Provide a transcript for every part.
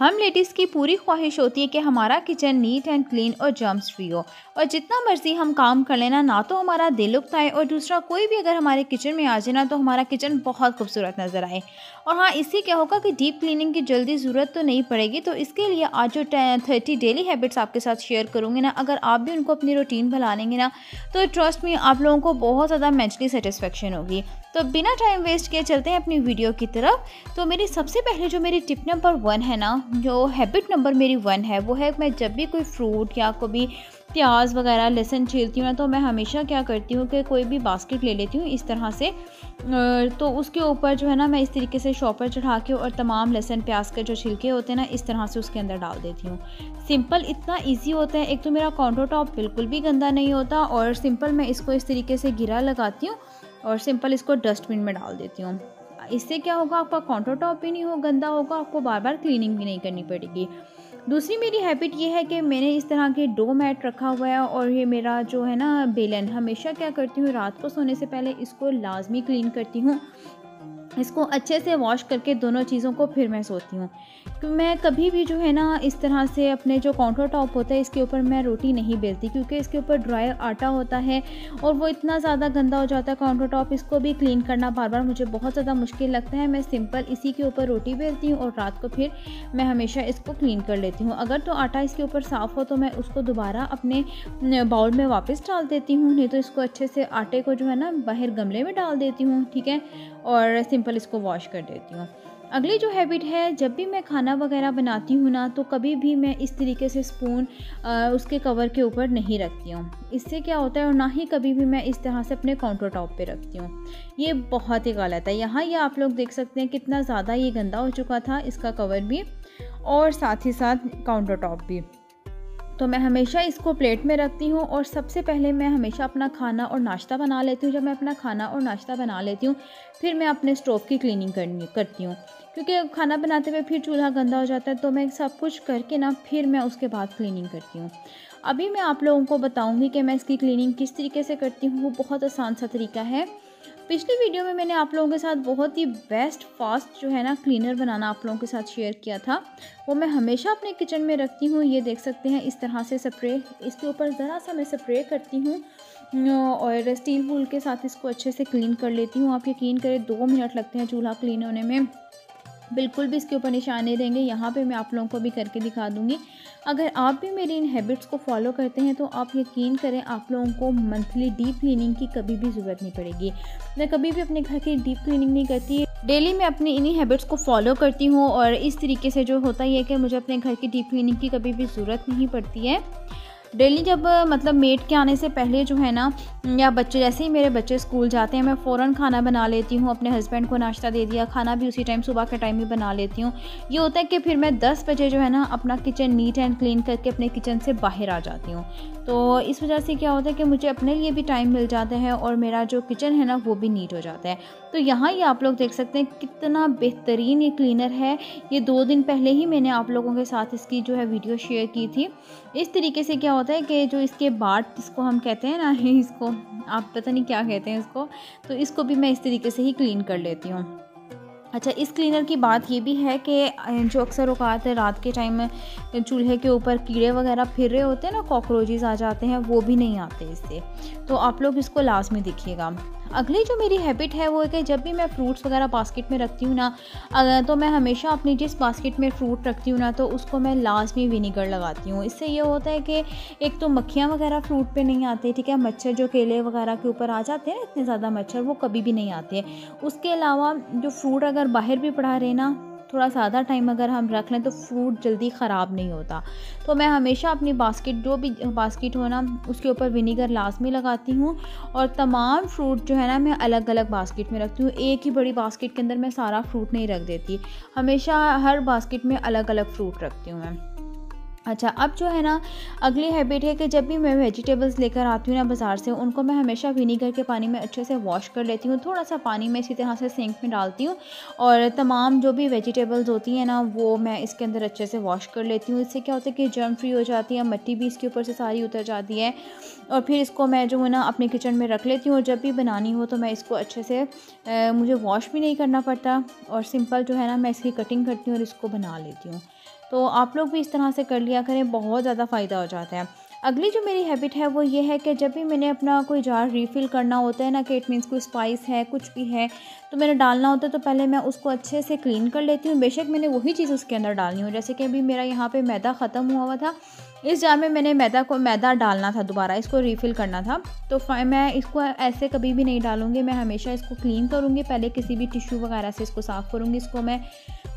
हम लेडीज़ की पूरी ख्वाहिश होती है कि हमारा किचन नीट एंड क्लीन और जर्म्स फ्री हो, और जितना मर्ज़ी हम काम कर लेना ना तो हमारा दिल उगता है, और दूसरा कोई भी अगर हमारे किचन में आ जाए ना तो हमारा किचन बहुत खूबसूरत नज़र आए। और हाँ, इससे क्या होगा कि डीप क्लीनिंग की जल्दी ज़रूरत तो नहीं पड़ेगी। तो इसके लिए आज जो 30 डेली हैबिट्स आपके साथ शेयर करूँगी ना, अगर आप भी उनको अपनी रूटीन बना लेंगे ना तो ट्रस्ट में आप लोगों को बहुत ज़्यादा मेंटली सेटिस्फेक्शन होगी। तो बिना टाइम वेस्ट किए चलते हैं अपनी वीडियो की तरफ। तो मेरी सबसे पहले जो मेरी टिप नंबर 1 है ना, जो हैबिट नंबर मेरी 1 है, वो है मैं जब भी कोई फ्रूट या कभी प्याज वगैरह लहसुन छीलती हूँ ना, तो मैं हमेशा क्या करती हूँ कि कोई भी बास्केट ले लेती हूँ इस तरह से। तो उसके ऊपर जो है ना, मैं इस तरीके से शॉपर चढ़ा के और तमाम लहसुन प्याज के जो छिलके होते हैं ना, इस तरह से उसके अंदर डाल देती हूँ। सिंपल इतना ईजी होता है। एक तो मेरा काउंटर टॉप बिल्कुल भी गंदा नहीं होता, और सिंपल मैं इसको इस तरीके से गिरा लगाती हूँ और सिंपल इसको डस्टबिन में डाल देती हूँ। इससे क्या होगा, आपका काउंटर टॉप भी नहीं गंदा होगा, आपको बार बार क्लीनिंग भी नहीं करनी पड़ेगी। दूसरी मेरी हैबिट ये है कि मैंने इस तरह के डो मैट रखा हुआ है, और ये मेरा जो है ना बेलन, हमेशा क्या करती हूँ, रात को सोने से पहले इसको लाजमी क्लीन करती हूँ। इसको अच्छे से वॉश करके दोनों चीज़ों को फिर मैं सोती हूँ। तो मैं कभी भी जो है ना इस तरह से अपने जो काउंटर टॉप होता है इसके ऊपर मैं रोटी नहीं बेलती, क्योंकि इसके ऊपर ड्राई आटा होता है और वो इतना ज़्यादा गंदा हो जाता है काउंटर टॉप। इसको भी क्लीन करना बार बार मुझे बहुत ज़्यादा मुश्किल लगता है। मैं सिंपल इसी के ऊपर रोटी बेलती हूँ और रात को फिर मैं हमेशा इसको क्लीन कर लेती हूँ। अगर तो आटा इसके ऊपर साफ़ हो तो मैं उसको दोबारा अपने बाउल में वापस डाल देती हूँ, नहीं तो इसको अच्छे से आटे को जो है ना बाहर गमले में डाल देती हूँ, ठीक है, और सिंपल इसको वॉश कर देती हूँ। अगली जो हैबिट है, जब भी मैं खाना वगैरह बनाती हूँ ना, तो कभी भी मैं इस तरीके से स्पून उसके कवर के ऊपर नहीं रखती हूँ। इससे क्या होता है, और ना ही कभी भी मैं इस तरह से अपने काउंटर टॉप पे रखती हूँ। ये बहुत ही गलत है। यहाँ ये आप लोग देख सकते हैं कितना ज़्यादा ये गंदा हो चुका था, इसका कवर भी और साथ ही साथ काउंटर टॉप भी। तो मैं हमेशा इसको प्लेट में रखती हूँ, और सबसे पहले मैं हमेशा अपना खाना और नाश्ता बना लेती हूँ। जब मैं अपना खाना और नाश्ता बना लेती हूँ फिर मैं अपने स्टोव की क्लीनिंग करती हूँ, क्योंकि खाना बनाते हुए फिर चूल्हा गंदा हो जाता है। तो मैं सब कुछ करके ना फिर मैं उसके बाद क्लीनिंग करती हूँ। अभी मैं आप लोगों को बताऊँगी कि मैं इसकी क्लीनिंग किस तरीके से करती हूँ। वो बहुत आसान सा तरीका है। पिछली वीडियो में मैंने आप लोगों के साथ बहुत ही बेस्ट फास्ट जो है ना क्लीनर बनाना आप लोगों के साथ शेयर किया था। वो मैं हमेशा अपने किचन में रखती हूँ। ये देख सकते हैं इस तरह से स्प्रे, इसके ऊपर ज़रा सा मैं स्प्रे करती हूँ और स्टील वूल के साथ इसको अच्छे से क्लीन कर लेती हूँ। आप यकीन करें 2 मिनट लगते हैं चूल्हा क्लीन होने में, बिल्कुल भी इसके ऊपर निशान नहीं रहेंगे। यहाँ पे मैं आप लोगों को भी करके दिखा दूँगी। अगर आप भी मेरी इन हैबिट्स को फॉलो करते हैं तो आप यकीन करें आप लोगों को मंथली डीप क्लीनिंग की कभी भी ज़रूरत नहीं पड़ेगी। मैं कभी भी अपने घर की डीप क्लीनिंग नहीं करती, डेली मैं अपनी इन्हीं हैबिट्स को फॉलो करती हूँ, और इस तरीके से जो होता ही है कि मुझे अपने घर की डीप क्लीनिंग की कभी भी ज़रूरत नहीं पड़ती है। डेली जब मतलब मेड के आने से पहले जो है ना, या बच्चे जैसे ही मेरे बच्चे स्कूल जाते हैं, मैं फ़ौरन खाना बना लेती हूँ। अपने हस्बैंड को नाश्ता दे दिया, खाना भी उसी टाइम सुबह के टाइम ही बना लेती हूँ। ये होता है कि फिर मैं 10 बजे जो है ना अपना किचन नीट एंड क्लीन करके अपने किचन से बाहर आ जाती हूँ। तो इस वजह से क्या होता है कि मुझे अपने लिए भी टाइम मिल जाता है, और मेरा जो किचन है ना वो भी नीट हो जाता है। तो यहाँ ये आप लोग देख सकते हैं कितना बेहतरीन ये क्लीनर है। ये 2 दिन पहले ही मैंने आप लोगों के साथ इसकी जो है वीडियो शेयर की थी। इस तरीके से क्या होता है कि जो इसके बाट जिसको हम कहते हैं ना, इसको आप पता नहीं क्या कहते हैं इसको, तो इसको भी मैं इस तरीके से ही क्लीन कर लेती हूँ। अच्छा, इस क्लीनर की बात ये भी है कि जो अक्सर औकात है रात के टाइम में चूल्हे के ऊपर कीड़े वगैरह फिर रहे होते हैं ना, कॉकरोचेस आ जाते हैं, वो भी नहीं आते इससे। तो आप लोग इसको लाजमी देखिएगा। अगली जो मेरी हैबिट है वो है कि जब भी मैं फ्रूट्स वगैरह बास्केट में रखती हूँ ना, तो मैं हमेशा अपनी जिस बास्केट में फ्रूट रखती हूँ ना, तो उसको मैं लाजमी विनीगर लगाती हूँ। इससे ये होता है कि एक तो मक्खियाँ वगैरह फ्रूट पे नहीं आती, ठीक है, मच्छर जो केले वगैरह के ऊपर आ जाते हैं ना, इतने ज़्यादा मच्छर, वो कभी भी नहीं आते। उसके अलावा जो फ्रूट अगर बाहर भी पड़ा रहे ना, थोड़ा ज़्यादा टाइम अगर हम रख लें तो फ्रूट जल्दी ख़राब नहीं होता। तो मैं हमेशा अपनी बास्केट, जो भी बास्केट हो ना, उसके ऊपर विनीगर लाजमी लगाती हूँ, और तमाम फ्रूट जो है ना मैं अलग अलग बास्केट में रखती हूँ। एक ही बड़ी बास्केट के अंदर मैं सारा फ्रूट नहीं रख देती, हमेशा हर बास्केट में अलग अलग फ्रूट रखती हूँ मैं। अच्छा, अब जो है ना अगली हैबिट है कि जब भी मैं वेजिटेबल्स लेकर आती हूँ ना बाज़ार से, उनको मैं हमेशा विनीगर के पानी में अच्छे से वॉश कर लेती हूँ। थोड़ा-सा पानी मैं इसी तरह से सिंक में डालती हूँ और तमाम जो भी वेजिटेबल्स होती हैं ना, वो मैं इसके अंदर अच्छे से वॉश कर लेती हूँ। इससे क्या होता है कि जर्म फ्री हो जाती है, मिट्टी भी इसके ऊपर से सारी उतर जाती है और फिर इसको मैं जो है ना अपने किचन में रख लेती हूँ और जब भी बनानी हो तो मैं इसको अच्छे से मुझे वॉश भी नहीं करना पड़ता और सिंपल जो है ना मैं इसकी कटिंग करती हूँ और इसको बना लेती हूँ। तो आप लोग भी इस तरह से कर लिया करें, बहुत ज़्यादा फ़ायदा हो जाता है। अगली जो मेरी हैबिट है वो ये है कि जब भी मैंने अपना कोई जार रीफ़िल करना होता है ना, कि इट मीन्स कोई स्पाइस है, कुछ भी है, तो मैंने डालना होता है, तो पहले मैं उसको अच्छे से क्लीन कर लेती हूँ। बेशक मैंने वही चीज़ उसके अंदर डालनी हो, जैसे कि अभी मेरा यहाँ पे मैदा ख़त्म हुआ था, इस जार में मैंने मैदा डालना था, दोबारा इसको रीफ़िल करना था, तो मैं इसको ऐसे कभी भी नहीं डालूँगी। मैं हमेशा इसको क्लीन करूँगी, पहले किसी भी टिश्यू वगैरह से इसको साफ़ करूँगी। इसको मैं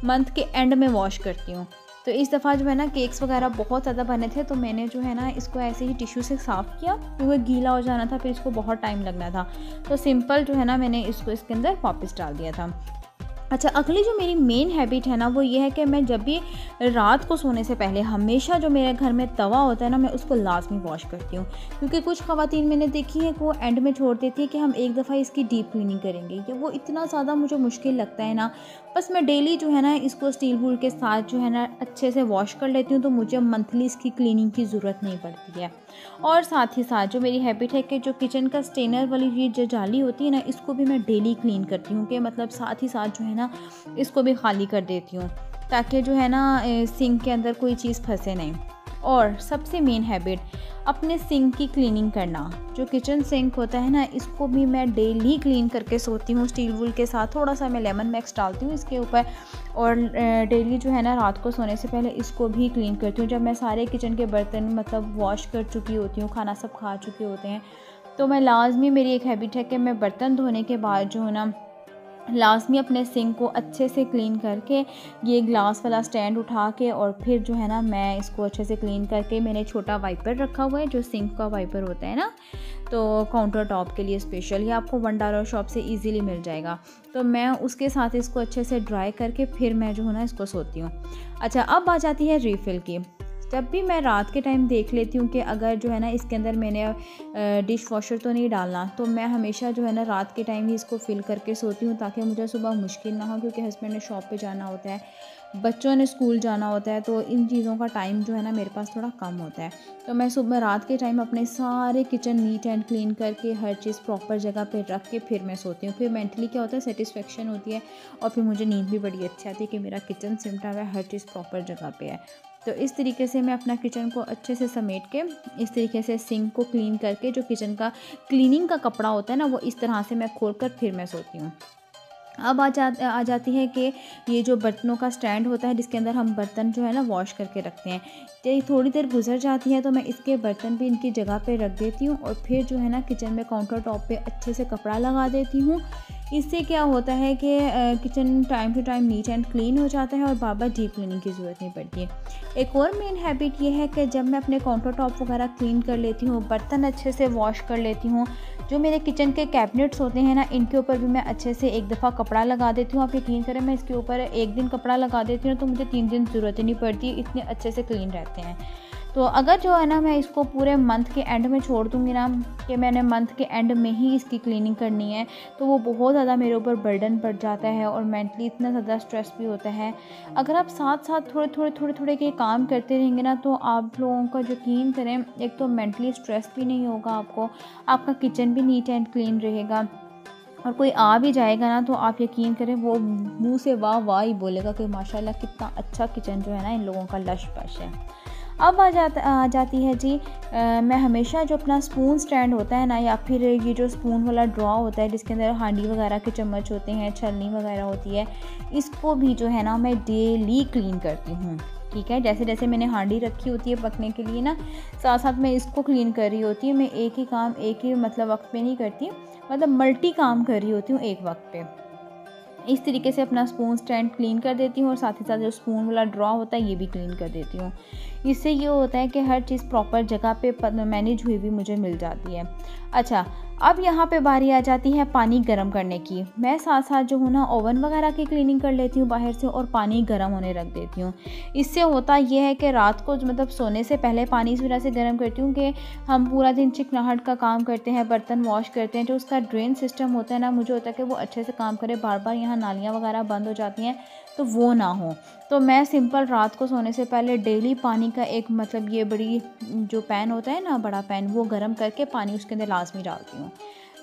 मंथ के एंड में वॉश करती हूँ। तो इस दफ़ा जो है ना केक्स वगैरह बहुत ज़्यादा बने थे, तो मैंने जो है ना इसको ऐसे ही टिश्यू से साफ़ किया, क्योंकि गीला हो जाना था, फिर इसको बहुत टाइम लगना था। तो सिंपल जो है ना मैंने इसको इसके अंदर वापस डाल दिया था। अच्छा, अगली जो मेरी मेन हैबिट है ना वो ये है कि मैं जब भी रात को सोने से पहले हमेशा जो मेरे घर में तवा होता है ना, मैं उसको लाज़मी वॉश करती हूँ। क्योंकि कुछ ख़वातीन मैंने देखी है कि वो एंड में छोड़ देती है कि हम एक दफ़ा इसकी डीप क्लीनिंग करेंगे, ये वो इतना ज़्यादा मुझे मुश्किल लगता है ना। बस मैं डेली जो है ना इसको स्टील वूल के साथ जो है ना अच्छे से वॉश कर लेती हूँ, तो मुझे मंथली इसकी क्लीनिंग की ज़रूरत नहीं पड़ती है। और साथ ही साथ जो मेरी हैबिट है कि जो किचन का स्टेनर वाली ये जो जाली होती है ना, इसको भी मैं डेली क्लीन करती हूँ, कि मतलब साथ ही साथ जो है ना इसको भी खाली कर देती हूँ, ताकि जो है ना सिंक के अंदर कोई चीज़ फंसे नहीं। और सबसे मेन हैबिट, अपने सिंक की क्लीनिंग करना। जो किचन सिंक होता है ना, इसको भी मैं डेली क्लीन करके सोती हूँ स्टील वूल के साथ। थोड़ा सा मैं लेमन मैक्स डालती हूँ इसके ऊपर और डेली जो है ना रात को सोने से पहले इसको भी क्लीन करती हूँ। जब मैं सारे किचन के बर्तन मतलब वॉश कर चुकी होती हूँ, खाना सब खा चुके होते हैं, तो मैं लाजमी, मेरी एक हैबिट है कि मैं बर्तन धोने के बाद जो है ना लाजमी अपने सिंक को अच्छे से क्लीन करके, ये ग्लास वाला स्टैंड उठा के और फिर जो है ना मैं इसको अच्छे से क्लीन करके, मैंने छोटा वाइपर रखा हुआ है, जो सिंक का वाइपर होता है ना, तो काउंटर टॉप के लिए स्पेशल, ये आपको $1 शॉप से इजीली मिल जाएगा। तो मैं उसके साथ इसको अच्छे से ड्राई करके फिर मैं जो है ना इसको सोती हूँ। अच्छा, अब आ जाती है रीफ़िल की। जब भी मैं रात के टाइम देख लेती हूँ कि अगर जो है ना इसके अंदर मैंने डिश वॉशर तो नहीं डालना, तो मैं हमेशा जो है ना रात के टाइम ही इसको फिल करके सोती हूँ, ताकि मुझे सुबह मुश्किल ना हो, क्योंकि हस्बैंड ने शॉप पे जाना होता है, बच्चों ने स्कूल जाना होता है, तो इन चीज़ों का टाइम जो है ना मेरे पास थोड़ा कम होता है। तो मैं सुबह रात के टाइम अपने सारे किचन नीट एंड क्लीन करके हर चीज़ प्रॉपर जगह पे रख के फिर मैं सोती हूँ। फिर मेंटली क्या होता है, सेटिस्फेक्शन होती है और फिर मुझे नींद भी बड़ी अच्छी आती है कि मेरा किचन सिमटा हुआ है, हर चीज़ प्रॉपर जगह पे है। तो इस तरीके से मैं अपना किचन को अच्छे से समेट के, इस तरीके से सिंक को क्लीन करके, जो किचन का क्लीनिंग का कपड़ा होता है ना, वो इस तरह से मैं खोल कर फिर मैं सोती हूँ। अब आ जाती है कि ये जो बर्तनों का स्टैंड होता है, जिसके अंदर हम बर्तन जो है ना वॉश करके रखते हैं, तो थोड़ी देर गुजर जाती है तो मैं इसके बर्तन भी इनकी जगह पे रख देती हूँ और फिर जो है ना किचन में काउंटर टॉप पे अच्छे से कपड़ा लगा देती हूँ। इससे क्या होता है कि kitchen time to time neat and clean हो जाता है और बार बार डीप क्लीनिंग की ज़रूरत नहीं पड़ती है। एक और मेन हैबिट ये है कि जब मैं अपने काउंटर टॉप वगैरह क्लीन कर लेती हूँ, बर्तन अच्छे से वॉश कर लेती हूँ, जो मेरे किचन के कैबिनेट्स होते हैं ना, इनके ऊपर भी मैं अच्छे से एक दफ़ा कपड़ा लगा देती हूँ। आप यकीन करें, मैं इसके ऊपर एक दिन कपड़ा लगा देती हूँ तो मुझे 3 दिन ज़रूरत ही नहीं पड़ती, इतने अच्छे से क्लीन रहते हैं। तो अगर जो है ना मैं इसको पूरे मंथ के एंड में छोड़ दूँगी ना, कि मैंने मंथ के एंड में ही इसकी क्लीनिंग करनी है, तो वो बहुत ज़्यादा मेरे ऊपर बर्डन पड़ जाता है और मेंटली इतना ज़्यादा स्ट्रेस भी होता है। अगर आप साथ साथ थोड़े के काम करते रहेंगे ना, तो आप लोगों का यकीन करें, एक तो मेंटली स्ट्रेस भी नहीं होगा आपको, आपका किचन भी नीट एंड क्लीन रहेगा और कोई आ भी जाएगा ना, तो आप यकीन करें वो मुंह से वाह वाह ही बोलेगा कि माशाल्लाह कितना अच्छा किचन जो है ना इन लोगों का लश पश है। अब आ जाती है जी, मैं हमेशा जो अपना स्पून स्टैंड होता है ना, या फिर ये जो स्पून वाला ड्रॉ होता है जिसके अंदर हांडी वगैरह के चम्मच होते हैं, छलनी वगैरह होती है, इसको भी जो है ना मैं डेली क्लीन करती हूँ। ठीक है, जैसे जैसे मैंने हांडी रखी होती है पकने के लिए ना, साथ साथ मैं इसको क्लीन कर रही होती हूँ। मैं एक ही काम एक ही मतलब वक्त पे नहीं करती, मतलब मल्टी काम कर रही होती हूँ एक वक्त पे। इस तरीके से अपना स्पून स्टैंड क्लीन कर देती हूँ और साथ ही साथ जो स्पून वाला ड्रॉ होता है ये भी क्लीन कर देती हूँ। इससे ये होता है कि हर चीज़ प्रॉपर जगह पे मैनेज हुई भी मुझे मिल जाती है। अच्छा, अब यहाँ पे बारी आ जाती है पानी गर्म करने की। मैं साथ साथ जो हूँ ना ओवन वगैरह की क्लीनिंग कर लेती हूँ बाहर से और पानी गर्म होने रख देती हूँ। इससे होता ये है कि रात को मतलब सोने से पहले पानी इस वजह से गर्म करती हूँ कि हम पूरा दिन चिकनाहट का काम करते हैं, बर्तन वॉश करते हैं, जो उसका ड्रेन सिस्टम होता है ना, मुझे होता है कि वो अच्छे से काम करे, बार बार यहाँ नालियाँ वगैरह बंद हो जाती हैं तो वो ना हो। तो मैं सिंपल रात को सोने से पहले डेली पानी का एक मतलब ये बड़ी जो पैन होता है ना, बड़ा पैन, वो गर्म करके पानी उसके अंदर लाजमी डालती हूँ,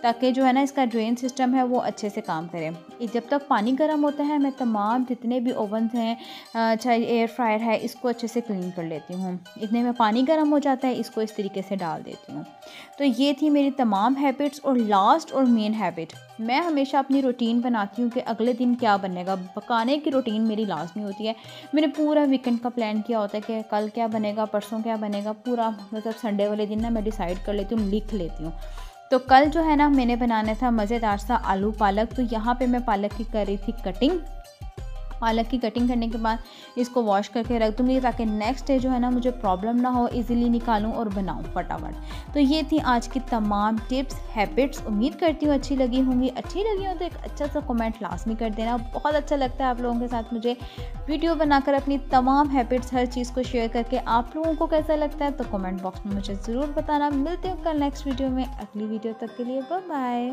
ताकि जो है ना इसका ड्रेन सिस्टम है वो अच्छे से काम करे। जब तक पानी गर्म होता है मैं तमाम जितने भी ओवन हैं, चाहे एयर फ्रायर है, इसको अच्छे से क्लीन कर लेती हूँ। इतने में पानी गर्म हो जाता है, इसको इस तरीके से डाल देती हूँ। तो ये थी मेरी तमाम हैबिट्स। और लास्ट और मेन हैबिट, मैं हमेशा अपनी रूटीन बनाती हूँ कि अगले दिन क्या बनेगा। पकाने की रूटीन मेरी लाजमी होती है। मैंने पूरा वीकेंड का प्लान किया होता है कि कल क्या बनेगा, परसों क्या बनेगा, पूरा मतलब संडे वाले दिन ना मैं डिसाइड कर लेती हूँ, लिख लेती हूँ। तो कल जो है ना मैंने बनाना था मज़ेदार सा आलू पालक। तो यहाँ पे मैं पालक की कर रही थी कटिंग। पालक की कटिंग करने के बाद इसको वॉश करके रख दूँगी ताकि नेक्स्ट डे जो है ना मुझे प्रॉब्लम ना हो, इजीली निकालूँ और बनाऊँ फटाफट। तो ये थी आज की तमाम टिप्स, हैबिट्स। उम्मीद करती हूँ अच्छी लगी होंगी। अच्छी लगी हो तो एक अच्छा सा कमेंट लाजमी कर देना। बहुत अच्छा लगता है आप लोगों के साथ मुझे वीडियो बनाकर अपनी तमाम हैबिट्स, हर चीज़ को शेयर करके। आप लोगों को कैसा लगता है तो कमेंट बॉक्स में मुझे ज़रूर बताना। मिलते हैं कल नेक्स्ट वीडियो में। अगली वीडियो तक के लिए बाय बाय।